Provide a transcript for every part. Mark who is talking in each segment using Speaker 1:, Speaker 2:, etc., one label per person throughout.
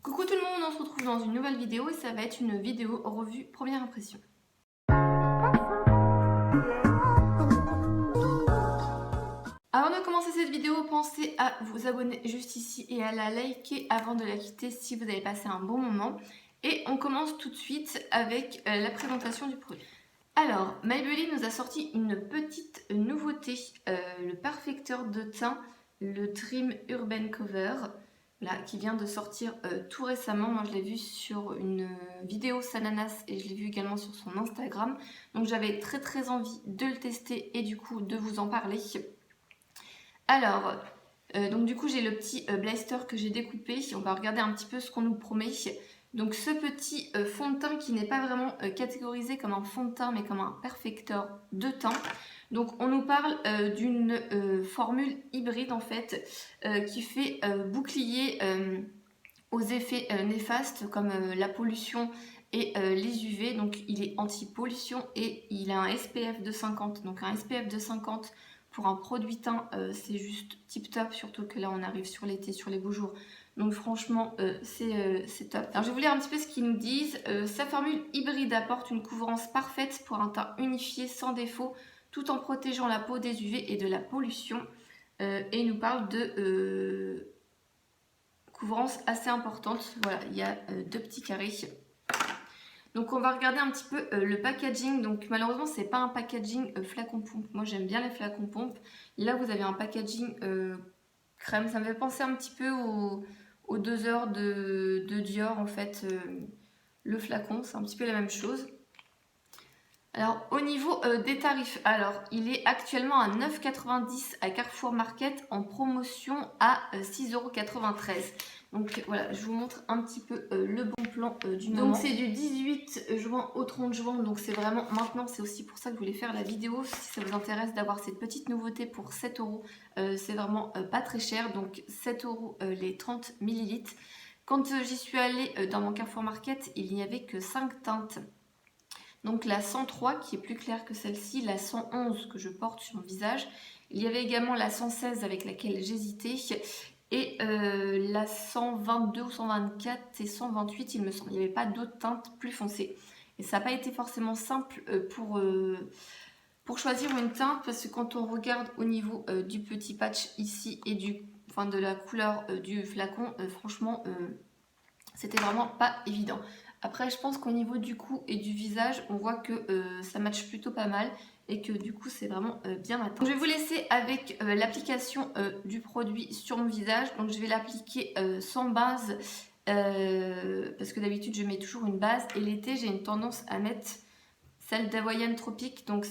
Speaker 1: Coucou tout le monde, on se retrouve dans une nouvelle vidéo et ça va être une vidéo revue première impression. Avant de commencer cette vidéo, pensez à vous abonner juste ici et à la liker avant de la quitter si vous avez passé un bon moment. Et on commence tout de suite avec la présentation du produit. Alors, Maybelline nous a sorti une petite nouveauté, le perfecteur de teint, le Trim Urban Cover. Là, qui vient de sortir tout récemment. Moi, je l'ai vu sur une vidéo Sananas et je l'ai vu également sur son Instagram. Donc, j'avais très envie de le tester et du coup de vous en parler. Alors, donc du coup, j'ai le petit blister que j'ai découpé. On va regarder un petit peu ce qu'on nous promet. Donc, ce petit fond de teint qui n'est pas vraiment catégorisé comme un fond de teint, mais comme un perfecteur de teint. Donc on nous parle d'une formule hybride en fait qui fait bouclier aux effets néfastes comme la pollution et les UV. Donc il est anti-pollution et il a un SPF de 50. Donc un SPF de 50 pour un produit teint c'est juste tip top, surtout que là on arrive sur l'été, sur les beaux jours. Donc franchement c'est top. Alors je vais vous lire un petit peu ce qu'ils nous disent. Sa formule hybride apporte une couvrance parfaite pour un teint unifié sans défaut, tout en protégeant la peau des UV et de la pollution. Et il nous parle de couvrance assez importante. Voilà, il y a deux petits carrés. Donc on va regarder un petit peu le packaging. Donc malheureusement c'est pas un packaging flacon pompe. Moi j'aime bien les flacons pompe. Là vous avez un packaging crème. Ça me fait penser un petit peu aux 2 heures de Dior en fait. Le flacon c'est un petit peu la même chose. Alors au niveau des tarifs, alors il est actuellement à 9,90 € à Carrefour Market en promotion à 6,93 €. Donc voilà, je vous montre un petit peu le bon plan du moment. Donc c'est du 18 juin au 30 juin, donc c'est vraiment maintenant. C'est aussi pour ça que je voulais faire la vidéo, si ça vous intéresse d'avoir cette petite nouveauté pour 7 €. C'est vraiment pas très cher, donc 7 € les 30 ml. Quand j'y suis allée dans mon Carrefour Market, il n'y avait que 5 teintes. Donc la 103 qui est plus claire que celle-ci, la 111 que je porte sur mon visage. Il y avait également la 116 avec laquelle j'hésitais et la 122 ou 124 et 128 il me semble. Il n'y avait pas d'autres teintes plus foncées. Et ça n'a pas été forcément simple pour choisir une teinte parce que quand on regarde au niveau du petit patch ici et de la couleur du flacon, franchement c'était vraiment pas évident. Après, je pense qu'au niveau du cou et du visage, on voit que ça matche plutôt pas mal et que du coup, c'est vraiment bien atteint. Donc, je vais vous laisser avec l'application du produit sur mon visage. Donc, je vais l'appliquer sans base parce que d'habitude, je mets toujours une base. Et l'été, j'ai une tendance à mettre celle d'Hawaïan Tropique. Donc,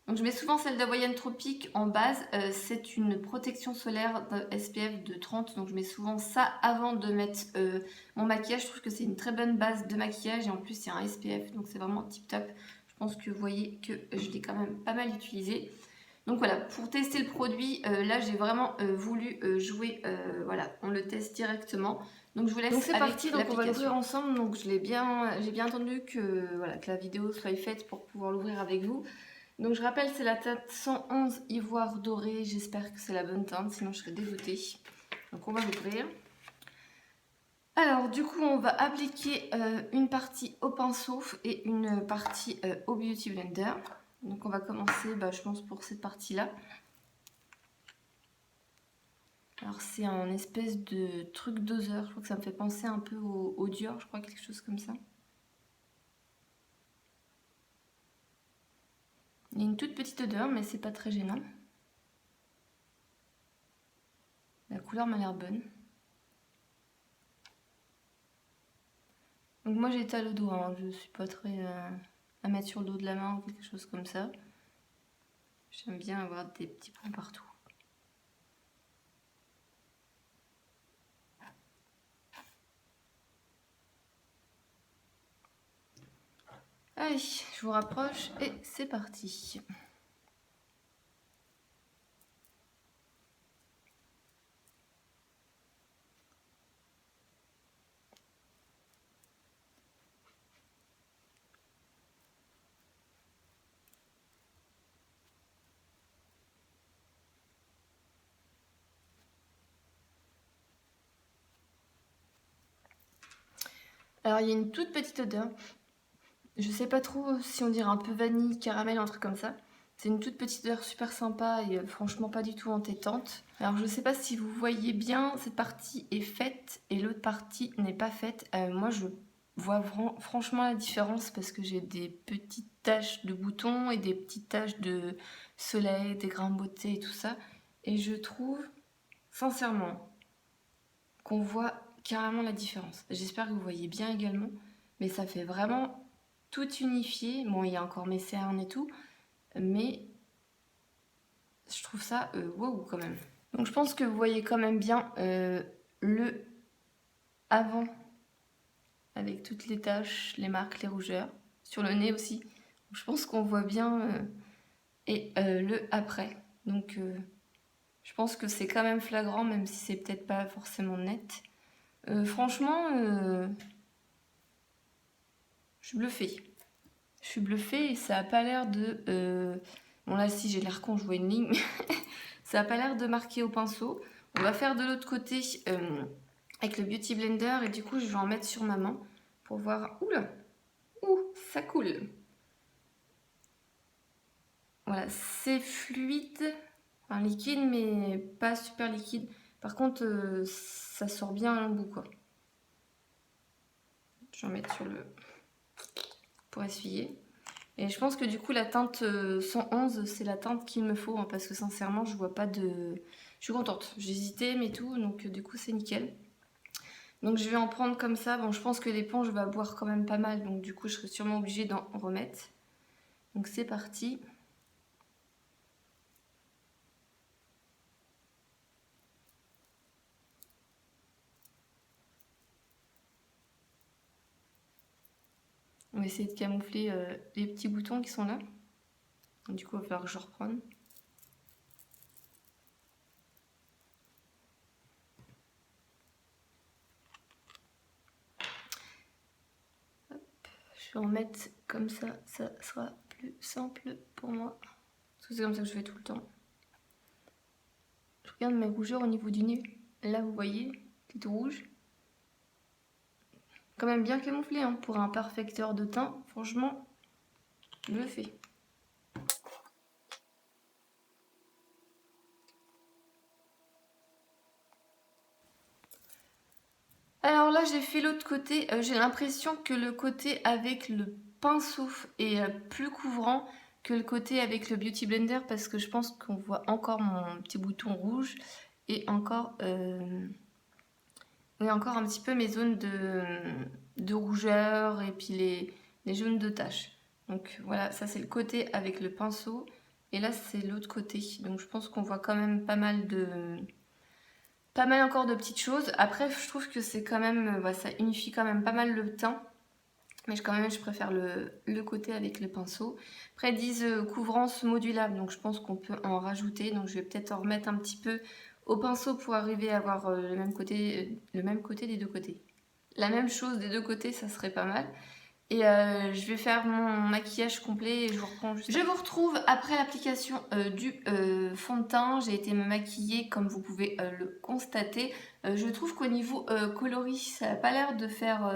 Speaker 1: donc, je mets souvent celle d'Hawaïan Tropique en base. C'est une protection solaire de SPF de 30. Donc, je mets souvent ça avant de mettre mon maquillage. Je trouve que c'est une très bonne base de maquillage. Et en plus, c'est un SPF. Donc, c'est vraiment tip top. Je pense que vous voyez que je l'ai quand même pas mal utilisé. Donc voilà, pour tester le produit, là j'ai vraiment voulu jouer, voilà, on le teste directement. Donc je vous laisse. Donc c'est parti, donc on va l'ouvrir ensemble. Donc j'ai bien attendu que, voilà, que la vidéo soit faite pour pouvoir l'ouvrir avec vous. Donc je rappelle, c'est la teinte 111 ivoire doré. J'espère que c'est la bonne teinte, sinon je serais dégoûtée. Donc on va l'ouvrir. Alors du coup on va appliquer une partie au pinceau et une partie au Beauty Blender. Donc on va commencer, je pense, pour cette partie-là. Alors c'est un espèce de truc doseur, je crois que ça me fait penser un peu au Dior, je crois, quelque chose comme ça. Il y a une toute petite odeur, mais c'est pas très gênant. La couleur m'a l'air bonne. Donc moi j'étale au dos, hein. Je suis pas très à mettre sur le dos de la main ou quelque chose comme ça. J'aime bien avoir des petits points partout. Allez, je vous rapproche et c'est parti. Alors il y a une toute petite odeur. Je sais pas trop si on dirait un peu vanille, caramel, un truc comme ça. C'est une toute petite odeur super sympa et franchement pas du tout entêtante. Alors je sais pas si vous voyez bien, cette partie est faite et l'autre partie n'est pas faite. Moi je vois franchement la différence parce que j'ai des petites taches de boutons et des petites taches de soleil, des grains de beauté et tout ça. Et je trouve sincèrement qu'on voit carrément la différence. J'espère que vous voyez bien également, mais ça fait vraiment tout unifié. Bon, il y a encore mes cernes et tout, mais je trouve ça wow quand même. Donc je pense que vous voyez quand même bien le avant avec toutes les taches, les marques, les rougeurs, sur le nez aussi. Je pense qu'on voit bien et le après. Donc je pense que c'est quand même flagrant, même si c'est peut-être pas forcément net. Franchement, je suis bluffée. Je suis bluffée et ça a pas l'air de... Bon là si j'ai l'air con, je vois une ligne. Ça a pas l'air de marquer au pinceau. On va faire de l'autre côté avec le Beauty Blender et du coup je vais en mettre sur ma main pour voir... Oula! Ouh, ça coule! Voilà, c'est fluide, enfin liquide mais pas super liquide. Par contre, ça sort bien un bout quoi. Je vais en mettre sur le... pour essuyer. Et je pense que du coup la teinte 111 c'est la teinte qu'il me faut hein, parce que sincèrement je vois pas de... Je suis contente, j'hésitais mais tout donc du coup c'est nickel. Donc je vais en prendre comme ça, bon je pense que l'éponge va boire quand même pas mal donc du coup je serai sûrement obligée d'en remettre. Donc c'est parti. On va essayer de camoufler les petits boutons qui sont là. Donc, du coup il va falloir que je reprenne. Je vais en mettre comme ça sera plus simple pour moi. Parce que c'est comme ça que je fais tout le temps. Je regarde mes rougeurs au niveau du nez. Là vous voyez, c'est tout rouge. Quand même bien camouflé hein, pour un perfecteur de teint. Franchement, je le fais. Alors là j'ai fait l'autre côté, j'ai l'impression que le côté avec le pinceau est plus couvrant que le côté avec le Beauty Blender parce que je pense qu'on voit encore mon petit bouton rouge et encore, encore un petit peu mes zones de rougeur et puis les jaunes de taches. Donc voilà, ça c'est le côté avec le pinceau et là c'est l'autre côté. Donc je pense qu'on voit quand même pas mal encore de petites choses. Après, je trouve que c'est quand même, ça unifie quand même pas mal le teint. Mais quand même, je préfère le côté avec le pinceau. Après, ils disent couvrance modulable, donc je pense qu'on peut en rajouter. Donc je vais peut-être en remettre un petit peu au pinceau pour arriver à avoir le même côté des deux côtés. La même chose des deux côtés, ça serait pas mal. Et je vais faire mon maquillage complet et je vous reprends juste. Je vous retrouve après l'application du fond de teint. J'ai été me maquiller comme vous pouvez le constater. Je trouve qu'au niveau coloris, ça n'a pas l'air de faire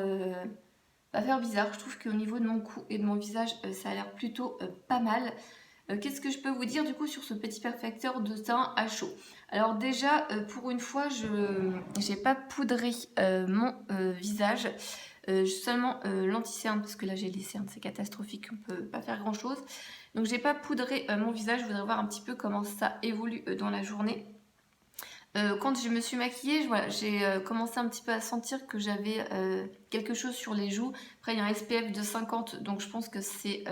Speaker 1: bizarre. Je trouve qu'au niveau de mon cou et de mon visage, ça a l'air plutôt pas mal. Qu'est-ce que je peux vous dire du coup sur ce petit perfecteur de teint à chaud? Alors déjà, pour une fois, je n'ai pas poudré mon visage. Seulement l'anti-cerne parce que là j'ai les cernes, c'est catastrophique, on peut pas faire grand chose. Donc j'ai pas poudré mon visage, je voudrais voir un petit peu comment ça évolue dans la journée. Quand je me suis maquillée, voilà, j'ai commencé un petit peu à sentir que j'avais quelque chose sur les joues. Après il y a un SPF de 50 donc je pense que c'est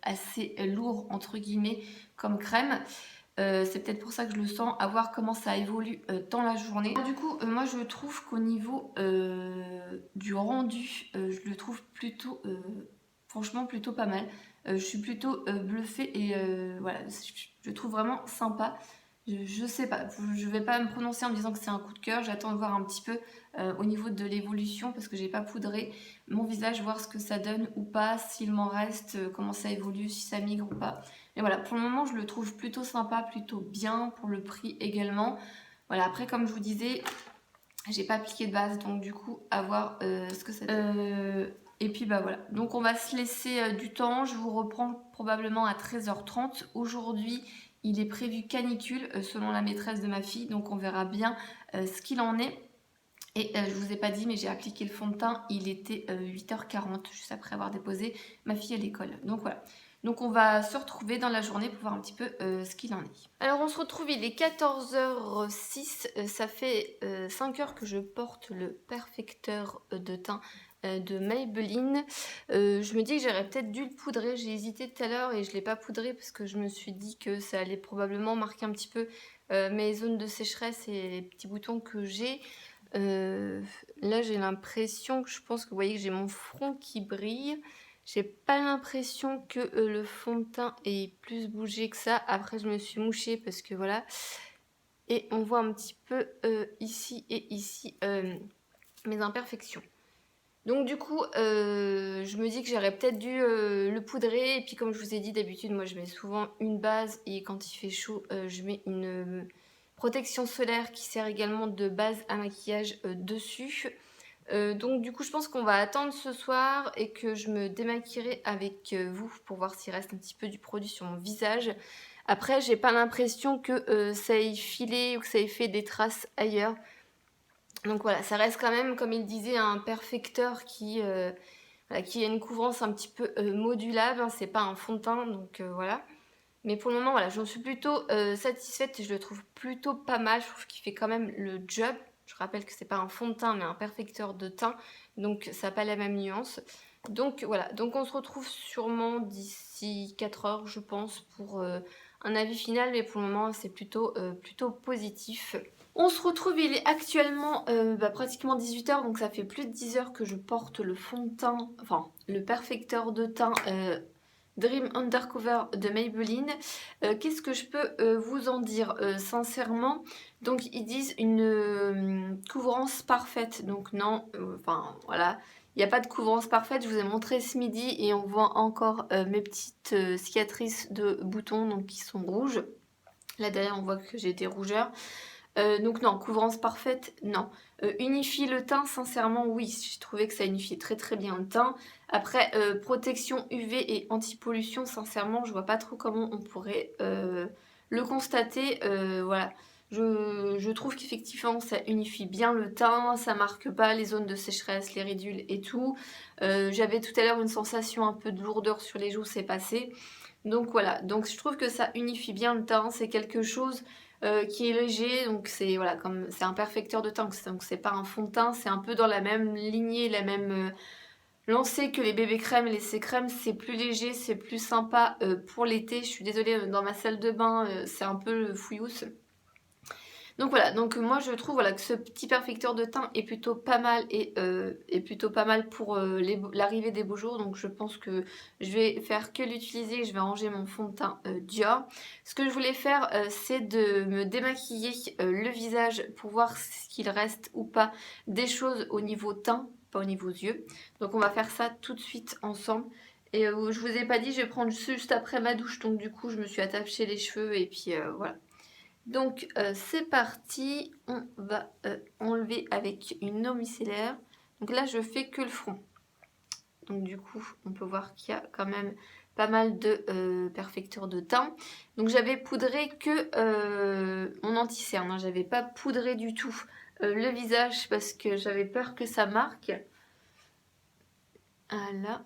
Speaker 1: assez lourd entre guillemets comme crème. C'est peut-être pour ça que je le sens, à voir comment ça évolue dans la journée. Du coup, moi je trouve qu'au niveau du rendu, je le trouve plutôt, franchement plutôt pas mal. Je suis plutôt bluffée et voilà, je trouve vraiment sympa. Je sais pas, je vais pas me prononcer en me disant que c'est un coup de cœur, j'attends de voir un petit peu au niveau de l'évolution parce que j'ai pas poudré mon visage, voir ce que ça donne ou pas, s'il m'en reste, comment ça évolue, si ça migre ou pas. Mais voilà, pour le moment je le trouve plutôt sympa, plutôt bien pour le prix également. Voilà, après comme je vous disais, J'ai pas appliqué de base, donc du coup, à voir ce que ça donne. Et puis bah voilà, donc on va se laisser du temps. Je vous reprends probablement à 13h30. Aujourd'hui, il est prévu canicule selon la maîtresse de ma fille, donc on verra bien ce qu'il en est. Et je vous ai pas dit, mais j'ai appliqué le fond de teint, il était 8h40, juste après avoir déposé ma fille à l'école. Donc voilà. Donc on va se retrouver dans la journée pour voir un petit peu ce qu'il en est. Alors on se retrouve, il est 14h06, ça fait 5 heures que je porte le perfecteur de teint de Maybelline. Je me dis que j'aurais peut-être dû le poudrer, j'ai hésité tout à l'heure et je ne l'ai pas poudré parce que je me suis dit que ça allait probablement marquer un petit peu mes zones de sécheresse et les petits boutons que j'ai. Là j'ai l'impression que je pense que vous voyez que j'ai mon front qui brille. J'ai pas l'impression que le fond de teint ait plus bougé que ça. Après je me suis mouchée parce que voilà. Et on voit un petit peu ici et ici mes imperfections. Donc du coup je me dis que j'aurais peut-être dû le poudrer. Et puis comme je vous ai dit, d'habitude moi je mets souvent une base. Et quand il fait chaud je mets une protection solaire qui sert également de base à maquillage dessus. Donc du coup je pense qu'on va attendre ce soir et que je me démaquillerai avec vous pour voir s'il reste un petit peu du produit sur mon visage. Après j'ai pas l'impression que ça ait filé ou que ça ait fait des traces ailleurs. Donc voilà, ça reste quand même, comme il disait, un perfecteur qui a une couvrance un petit peu modulable, hein, c'est pas un fond de teint, donc voilà. Mais pour le moment, voilà, j'en suis plutôt satisfaite et je le trouve plutôt pas mal. Je trouve qu'il fait quand même le job. Je rappelle que c'est pas un fond de teint, mais un perfecteur de teint. Donc ça n'a pas la même nuance. Donc voilà, donc on se retrouve sûrement d'ici 4 heures, je pense, pour un avis final. Mais pour le moment, c'est plutôt positif. On se retrouve, il est actuellement pratiquement 18h, donc ça fait plus de 10 heures que je porte le fond de teint, enfin le perfecteur de teint Dream Undercover de Maybelline. Qu'est-ce que je peux vous en dire sincèrement? Donc ils disent une couvrance parfaite, donc non, enfin voilà, il n'y a pas de couvrance parfaite. Je vous ai montré ce midi et on voit encore mes petites cicatrices de boutons donc qui sont rouges. Là derrière on voit que j'ai des rougeurs. Donc non, couvrance parfaite, non. Unifie le teint, sincèrement, oui. J'ai trouvé que ça unifiait très très bien le teint. Après, protection UV et anti-pollution, sincèrement, je vois pas trop comment on pourrait le constater. Voilà. Je trouve qu'effectivement, ça unifie bien le teint, ça marque pas les zones de sécheresse, les ridules et tout. J'avais tout à l'heure une sensation un peu de lourdeur sur les joues, c'est passé. Donc voilà, donc je trouve que ça unifie bien le teint, c'est quelque chose qui est léger, donc c'est voilà, comme c'est un perfecteur de teint, donc c'est pas un fond de teint, c'est un peu dans la même lignée, la même lancée que les bébés crèmes et les C-crèmes, c'est plus léger, c'est plus sympa pour l'été. Je suis désolée, dans ma salle de bain, c'est un peu fouillousse. Donc voilà, donc moi je trouve voilà, que ce petit perfecteur de teint est plutôt pas mal et plutôt pas mal pour l'arrivée des beaux jours. Donc je pense que je vais faire que l'utiliser, je vais ranger mon fond de teint Dior. Ce que je voulais faire c'est de me démaquiller le visage pour voir s'il reste ou pas des choses au niveau teint, pas au niveau yeux. Donc on va faire ça tout de suite ensemble. Et je vous ai pas dit, je vais prendre juste après ma douche, donc du coup je me suis attaché les cheveux et puis voilà. Donc c'est parti, on va enlever avec une eau micellaire. Donc là je fais que le front. Donc du coup on peut voir qu'il y a quand même pas mal de perfecteurs de teint. Donc j'avais poudré que mon anti-cerne, hein. J'avais pas poudré du tout le visage parce que j'avais peur que ça marque. Voilà,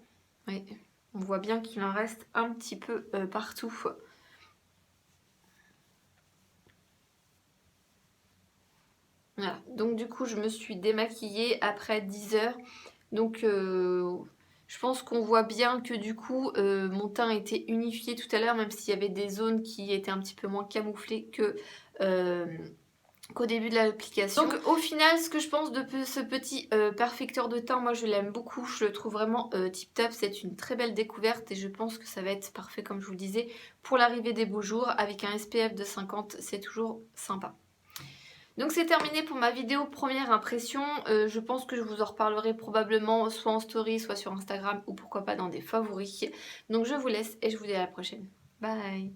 Speaker 1: ouais. On voit bien qu'il en reste un petit peu partout. Voilà. Donc du coup je me suis démaquillée après 10 heures. Donc je pense qu'on voit bien que du coup mon teint était unifié tout à l'heure, même s'il y avait des zones qui étaient un petit peu moins camouflées que qu'au début de l'application. Donc au final ce que je pense de ce petit perfecteur de teint, moi je l'aime beaucoup, je le trouve vraiment tip top, c'est une très belle découverte et je pense que ça va être parfait comme je vous le disais pour l'arrivée des beaux jours. Avec un SPF de 50 c'est toujours sympa. Donc c'est terminé pour ma vidéo première impression. Je pense que je vous en reparlerai probablement soit en story, soit sur Instagram ou pourquoi pas dans des favoris. Donc je vous laisse et je vous dis à la prochaine. Bye!